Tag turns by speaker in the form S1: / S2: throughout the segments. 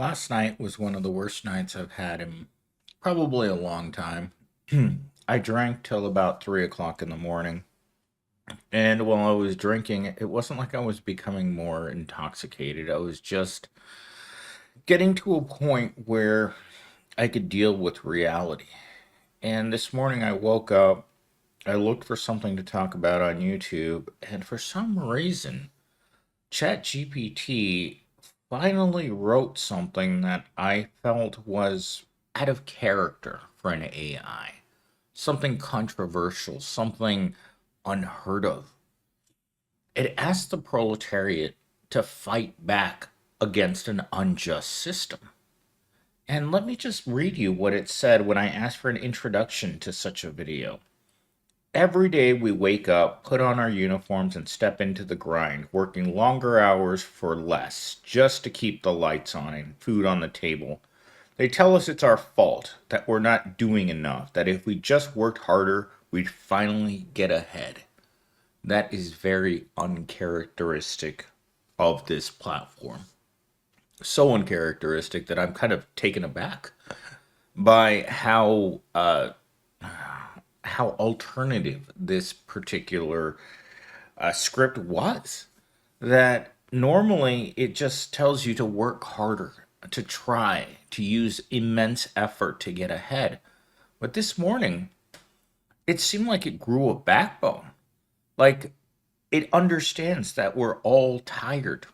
S1: Last night was one of the worst nights I've had in probably a long time. I drank till about 3 o'clock in the morning. And while I was drinking, it wasn't like I was becoming more intoxicated. I was just getting to a point where I could deal with reality. And this morning I woke up, I looked for something to talk about on YouTube, and for some reason, ChatGPT finally wrote something that I felt was out of character for an AI. Something controversial, something unheard of. It asked the proletariat to fight back against an unjust system. And let me just read you what it said when I asked for an introduction to such a video. Every day we wake up, put on our uniforms, and step into the grind, working longer hours for less, just to keep the lights on and food on the table. They tell us it's our fault, that we're not doing enough, that if we just worked harder, we'd finally get ahead. That is very uncharacteristic of this platform. So uncharacteristic that I'm kind of taken aback by how alternative this particular script was. That normally it just tells you to work harder, to try, to use immense effort to get ahead. But this morning, it seemed like it grew a backbone. Like it understands that we're all tired.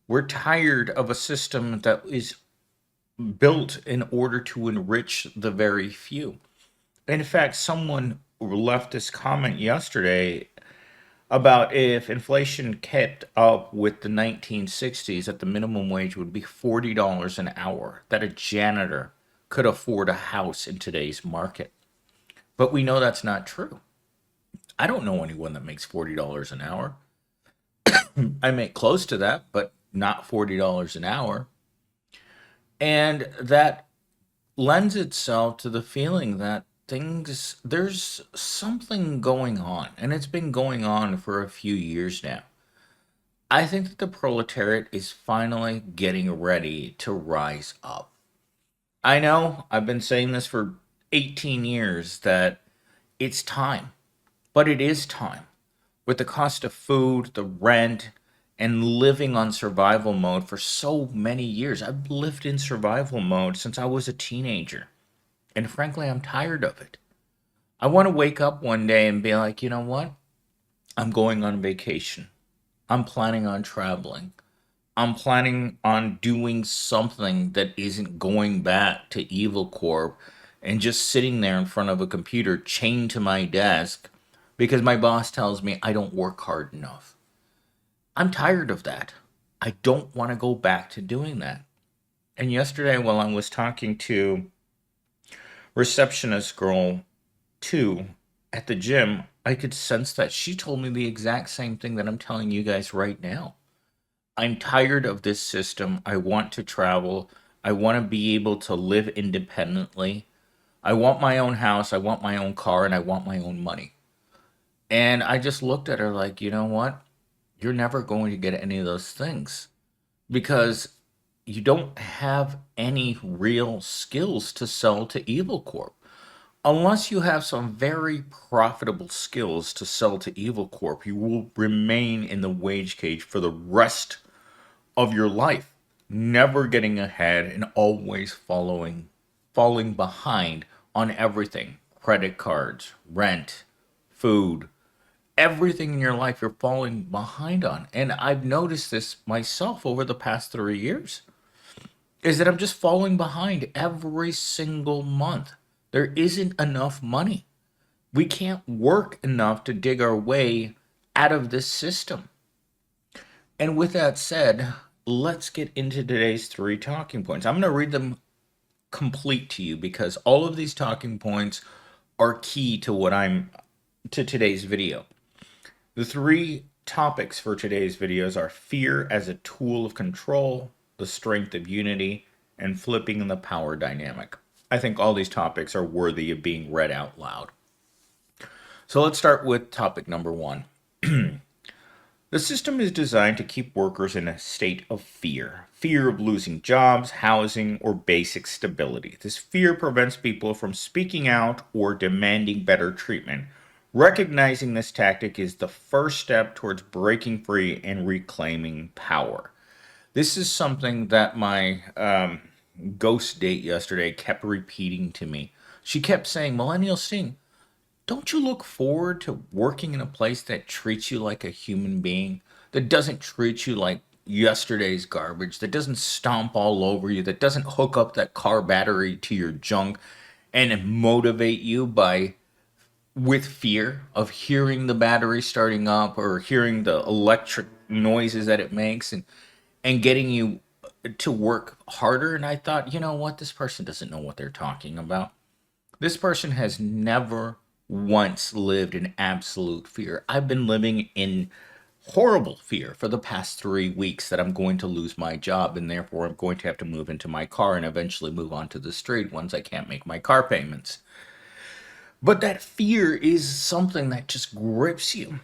S1: We're tired of a system that is built in order to enrich the very few. In fact, someone left this comment yesterday about if inflation kept up with the 1960s, that the minimum wage would be $40 an hour, that a janitor could afford a house in today's market. But we know that's not true. I don't know anyone that makes $40 an hour. I make close to that, but not $40 an hour. And that lends itself to the feeling that there's something going on, and it's been going on for a few years now. I think that the proletariat is finally getting ready to rise up. I know I've been saying this for 18 years that it's time, but it is time. With the cost of food, the rent, and living on survival mode for so many years. I've lived in survival mode since I was a teenager. And frankly, I'm tired of it. I want to wake up one day and be like, you know what? I'm going on vacation. I'm planning on traveling. I'm planning on doing something that isn't going back to Evil Corp and just sitting there in front of a computer chained to my desk because my boss tells me I don't work hard enough. I'm tired of that. I don't want to go back to doing that. And yesterday, while I was talking to receptionist girl 2 at the gym, I could sense that she told me the exact same thing that I'm telling you guys right now. I'm tired of this system. I want to travel. I want to be able to live independently. I want my own house. I want my own car, and I want my own money. And I just looked at her like, you know what? You're never going to get any of those things because you don't have any real skills to sell to Evil Corp. Unless you have some very profitable skills to sell to Evil Corp, you will remain in the wage cage for the rest of your life, never getting ahead and always falling behind on everything. Credit cards, rent, food, everything in your life you're falling behind on. And I've noticed this myself over the past 3 years, is that I'm just falling behind every single month. There isn't enough money. We can't work enough to dig our way out of this system. And with that said, let's get into today's 3 talking points. I'm going to read them complete to you because all of these talking points are key to today's video. The 3 topics for today's videos are fear as a tool of control, the strength of unity, and flipping the power dynamic. I think all these topics are worthy of being read out loud. So let's start with topic number 1. The system is designed to keep workers in a state of fear of losing jobs, housing, or basic stability. This fear prevents people from speaking out or demanding better treatment. Recognizing this tactic is the first step towards breaking free and reclaiming power. This is something that my ghost date yesterday kept repeating to me. She kept saying, Millennial Sting, don't you look forward to working in a place that treats you like a human being? That doesn't treat you like yesterday's garbage, that doesn't stomp all over you, that doesn't hook up that car battery to your junk and motivate you by with fear of hearing the battery starting up or hearing the electric noises that it makes and getting you to work harder. And I thought, you know what? This person doesn't know what they're talking about. This person has never once lived in absolute fear. I've been living in horrible fear for the past 3 weeks that I'm going to lose my job and therefore I'm going to have to move into my car and eventually move onto the street once I can't make my car payments. But that fear is something that just grips you.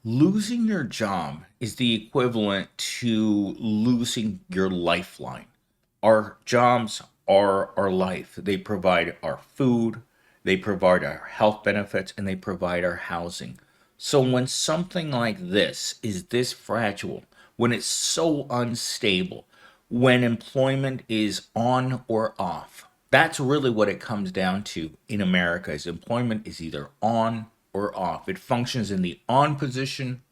S1: Losing your job is the equivalent to losing your lifeline. Our jobs are our life. They provide our food, they provide our health benefits, and they provide our housing. So when something like this is this fragile, when it's so unstable, when employment is on or off, that's really what it comes down to in America is employment is either on or off. It functions in the on position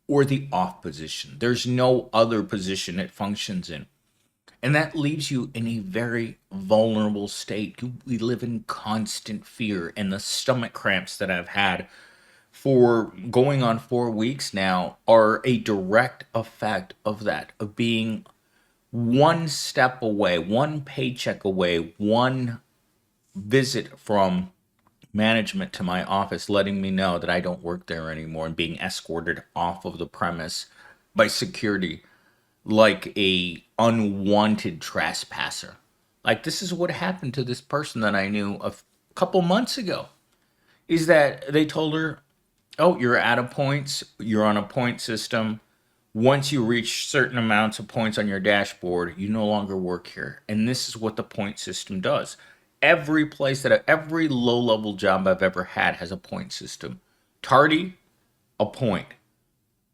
S1: or the off position. There's no other position it functions in. And that leaves you in a very vulnerable state. We live in constant fear, and the stomach cramps that I've had for going on 4 weeks now are a direct effect of that, of being one step away, one paycheck away, one visit from management to my office letting me know that I don't work there anymore and being escorted off of the premise by security like a unwanted trespasser. Like this is what happened to this person that I knew a couple months ago. Is that they told her, "Oh, you're out of points. You're on a point system. Once you reach certain amounts of points on your dashboard, you no longer work here." And this is what the point system does. Every low level job I've ever had has a point system. Tardy, a point.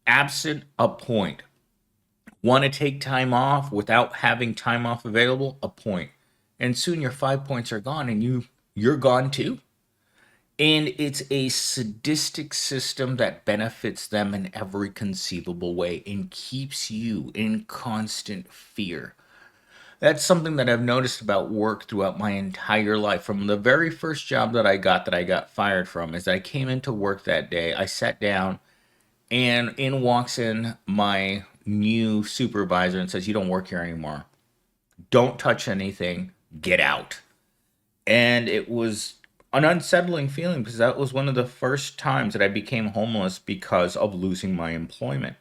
S1: Absent, a point. Want to take time off without having time off available? A point. And soon your 5 points are gone and you're gone too. And it's a sadistic system that benefits them in every conceivable way and keeps you in constant fear. That's something that I've noticed about work throughout my entire life. From the very first job that I got fired from, is I came into work that day, I sat down, and in walks in my new supervisor and says, "You don't work here anymore. Don't touch anything. Get out." And it was an unsettling feeling because that was one of the first times that I became homeless because of losing my employment.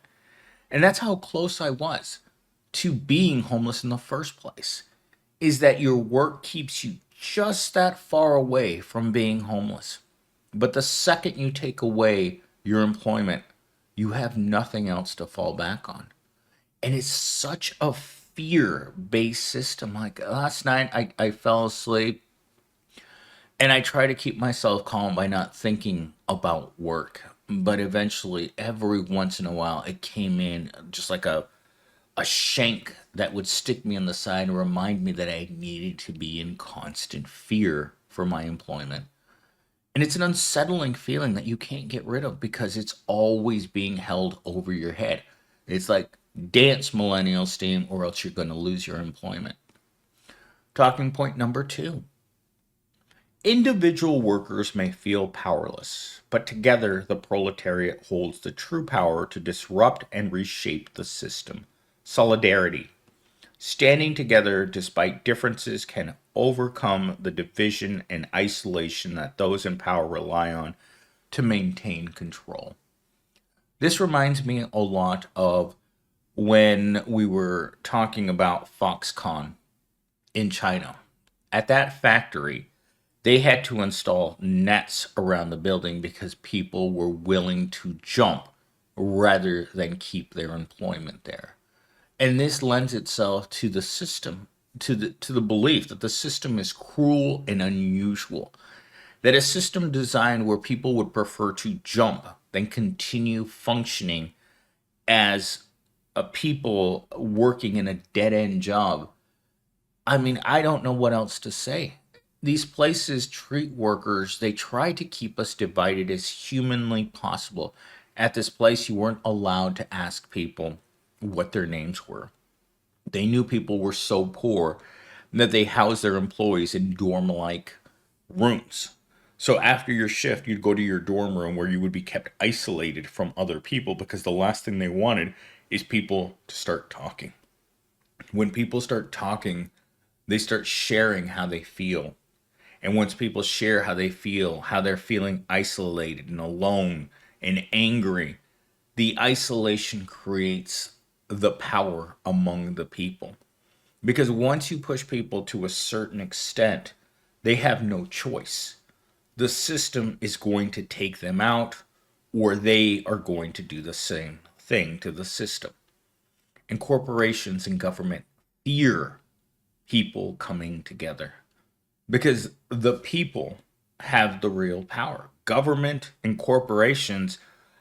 S1: And that's how close I was to being homeless in the first place. Is that your work keeps you just that far away from being homeless. But the second you take away your employment, you have nothing else to fall back on. And it's such a fear based system. Like last night, I fell asleep and I try to keep myself calm by not thinking about work. But eventually, every once in a while, it came in just like a shank that would stick me in the side and remind me that I needed to be in constant fear for my employment. And it's an unsettling feeling that you can't get rid of because it's always being held over your head. It's like dance millennial steam or else you're going to lose your employment. Talking point number 2. Individual workers may feel powerless, but together the proletariat holds the true power to disrupt and reshape the system. Solidarity. Standing together despite differences can overcome the division and isolation that those in power rely on to maintain control. This reminds me a lot of when we were talking about Foxconn in China. At that factory, they had to install nets around the building because people were willing to jump rather than keep their employment there. And this lends itself to the system, to the belief that the system is cruel and unusual, that a system designed where people would prefer to jump than continue functioning as a people working in a dead end job. I mean, I don't know what else to say. These places treat workers, they try to keep us divided as humanly possible. At this place, you weren't allowed to ask people what their names were. They knew people were so poor that they housed their employees in dorm like rooms. So after your shift, you'd go to your dorm room where you would be kept isolated from other people because the last thing they wanted is people to start talking. When people start talking, they start sharing how they feel. And once people share how they feel, how they're feeling isolated and alone and angry, the isolation creates the power among the people. Because once you push people to a certain extent, they have no choice. The system is going to take them out, or they are going to do the same thing to the system. And corporations and government fear people coming together because the people have the real power. Government and corporations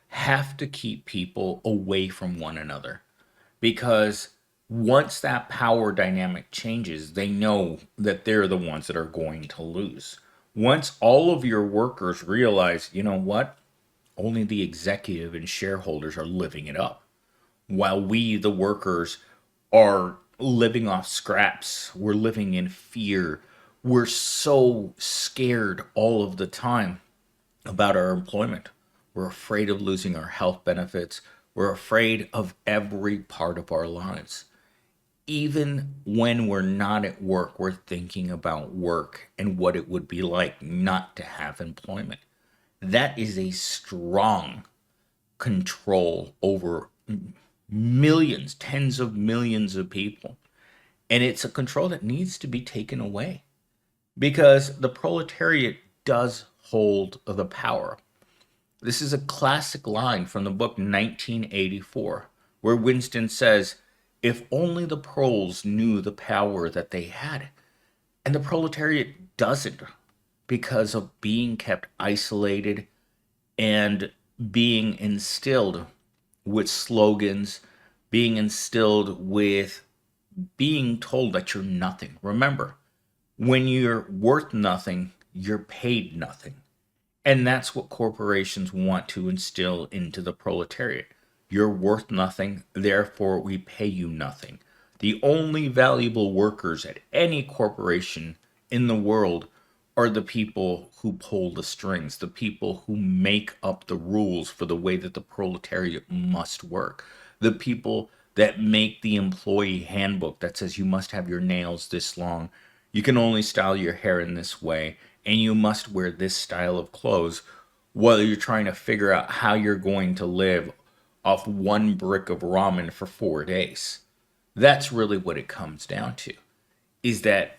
S1: have to keep people away from one another because once that power dynamic changes, they know that they're the ones that are going to lose. Once all of your workers realize, you know what, only the executive and shareholders are living it up, while we, the workers, are living off scraps. We're living in fear. We're so scared all of the time about our employment. We're afraid of losing our health benefits. We're afraid of every part of our lives. Even when we're not at work, we're thinking about work and what it would be like not to have employment. That is a strong control over millions, tens of millions of people. And it's a control that needs to be taken away because the proletariat does hold the power. This is a classic line from the book 1984, where Winston says, if only the proles knew the power that they had. And the proletariat doesn't because of being kept isolated and being instilled with slogans, being instilled with being told that you're nothing. Remember, when you're worth nothing, you're paid nothing. And that's what corporations want to instill into the proletariat. You're worth nothing, therefore we pay you nothing. The only valuable workers at any corporation in the world are the people who pull the strings, the people who make up the rules for the way that the proletariat must work, the people that make the employee handbook that says you must have your nails this long, you can only style your hair in this way, and you must wear this style of clothes while you're trying to figure out how you're going to live off one brick of ramen for 4 days. That's really what it comes down to, is that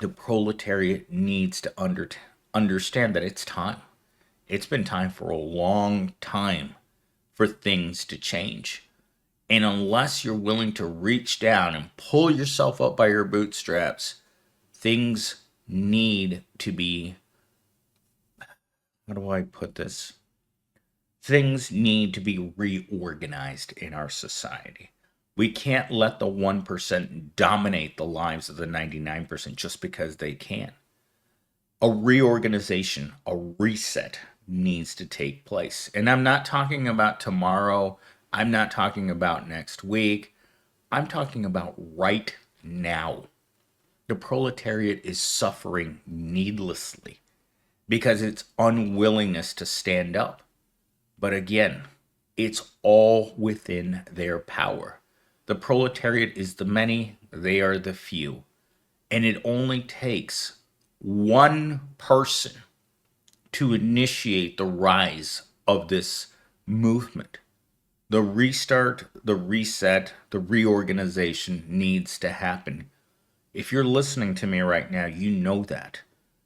S1: the proletariat needs to understand that it's time. It's been time for a long time for things to change. And unless you're willing to reach down and pull yourself up by your bootstraps, things need to be, how do I put this? Things need to be reorganized in our society. We can't let the 1% dominate the lives of the 99% just because they can. A reorganization, a reset needs to take place. And I'm not talking about tomorrow. I'm not talking about next week. I'm talking about right now. The proletariat is suffering needlessly because it's unwillingness to stand up. But again, it's all within their power. The proletariat is the many, they are the few. And it only takes one person to initiate the rise of this movement. The restart, the reset, the reorganization needs to happen. If you're listening to me right now, you know that.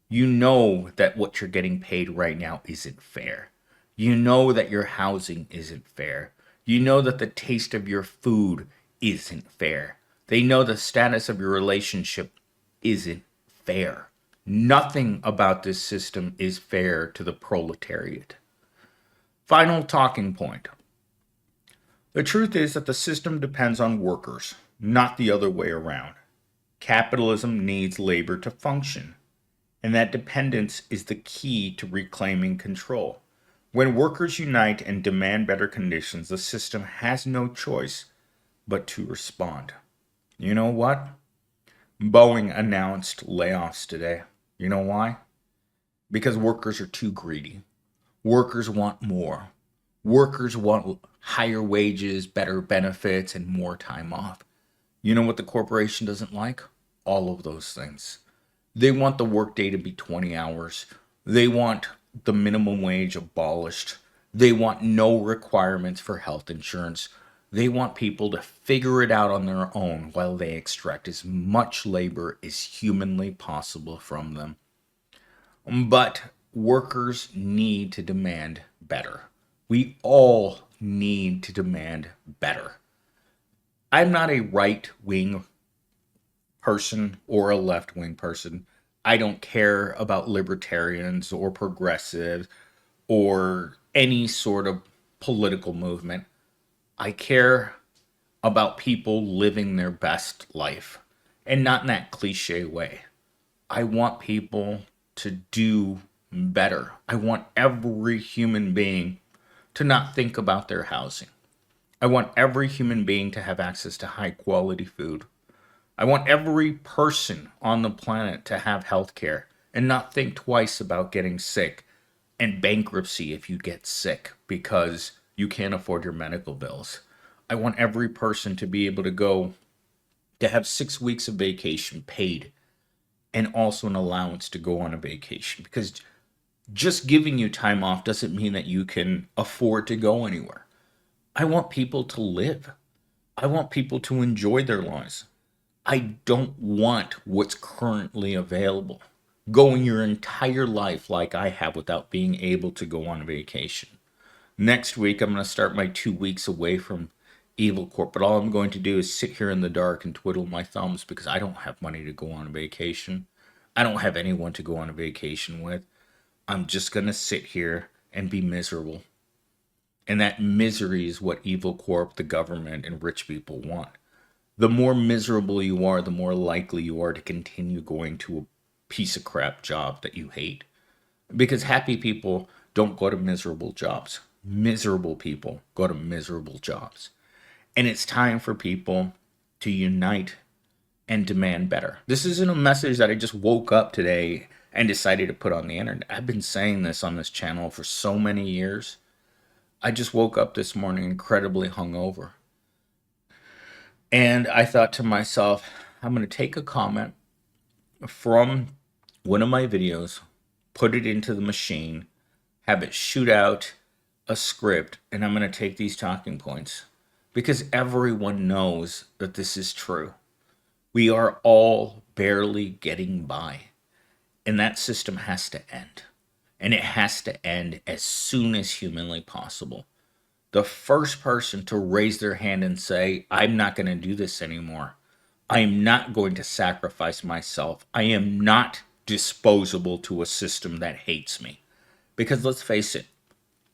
S1: You know that what you're getting paid right now isn't fair. You know that your housing isn't fair. You know that the taste of your food isn't fair. They know the status of your relationship isn't fair. Nothing about this system is fair to the proletariat. Final talking point. The truth is that the system depends on workers, not the other way around. Capitalism needs labor to function, and that dependence is the key to reclaiming control. When workers unite and demand better conditions, the system has no choice but to respond. You know what? Boeing announced layoffs today. You know why? Because workers are too greedy. Workers want more. Workers want higher wages, better benefits, and more time off. You know what the corporation doesn't like? All of those things. They want the workday to be 20 hours. They want the minimum wage abolished. They want no requirements for health insurance. They want people to figure it out on their own while they extract as much labor as humanly possible from them. But workers need to demand better. We all need to demand better. I'm not a right wing person or a left wing person. I don't care about libertarians or progressives or any sort of political movement. I care about people living their best life, and not in that cliche way. I want people to do better. I want every human being to not think about their housing. I want every human being to have access to high quality food. I want every person on the planet to have health care and not think twice about getting sick and bankruptcy if you get sick because you can't afford your medical bills. I want every person to be able to go to have 6 weeks of vacation paid and also an allowance to go on a vacation because just giving you time off doesn't mean that you can afford to go anywhere. I want people to live. I want people to enjoy their lives. I don't want what's currently available. Going your entire life like I have without being able to go on vacation. Next week, I'm going to start my 2 weeks away from Evil Corp, but all I'm going to do is sit here in the dark and twiddle my thumbs because I don't have money to go on a vacation. I don't have anyone to go on a vacation with. I'm just going to sit here and be miserable. And that misery is what Evil Corp, the government, and rich people want. The more miserable you are, the more likely you are to continue going to a piece of crap job that you hate. Because happy people don't go to miserable jobs. Miserable people go to miserable jobs. And it's time for people to unite and demand better. This isn't a message that I just woke up today and decided to put on the internet. I've been saying this on this channel for so many years. I just woke up this morning incredibly hungover. And I thought to myself, I'm going to take a comment from one of my videos, put it into the machine, have it shoot out a script, and I'm going to take these talking points because everyone knows that this is true. We are all barely getting by, and that system has to end. And it has to end as soon as humanly possible. The first person to raise their hand and say, I'm not going to do this anymore. I am not going to sacrifice myself. I am not disposable to a system that hates me. Because let's face it,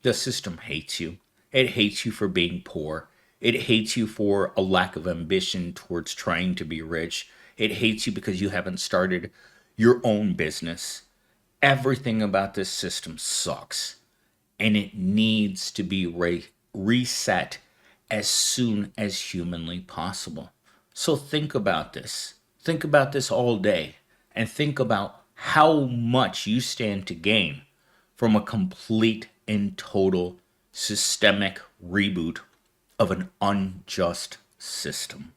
S1: the system hates you. It hates you for being poor. It hates you for a lack of ambition towards trying to be rich. It hates you because you haven't started your own business. Everything about this system sucks. And it needs to be reset as soon as humanly possible. So think about this. Think about this all day. And think about how much you stand to gain from a complete and total systemic reboot of an unjust system.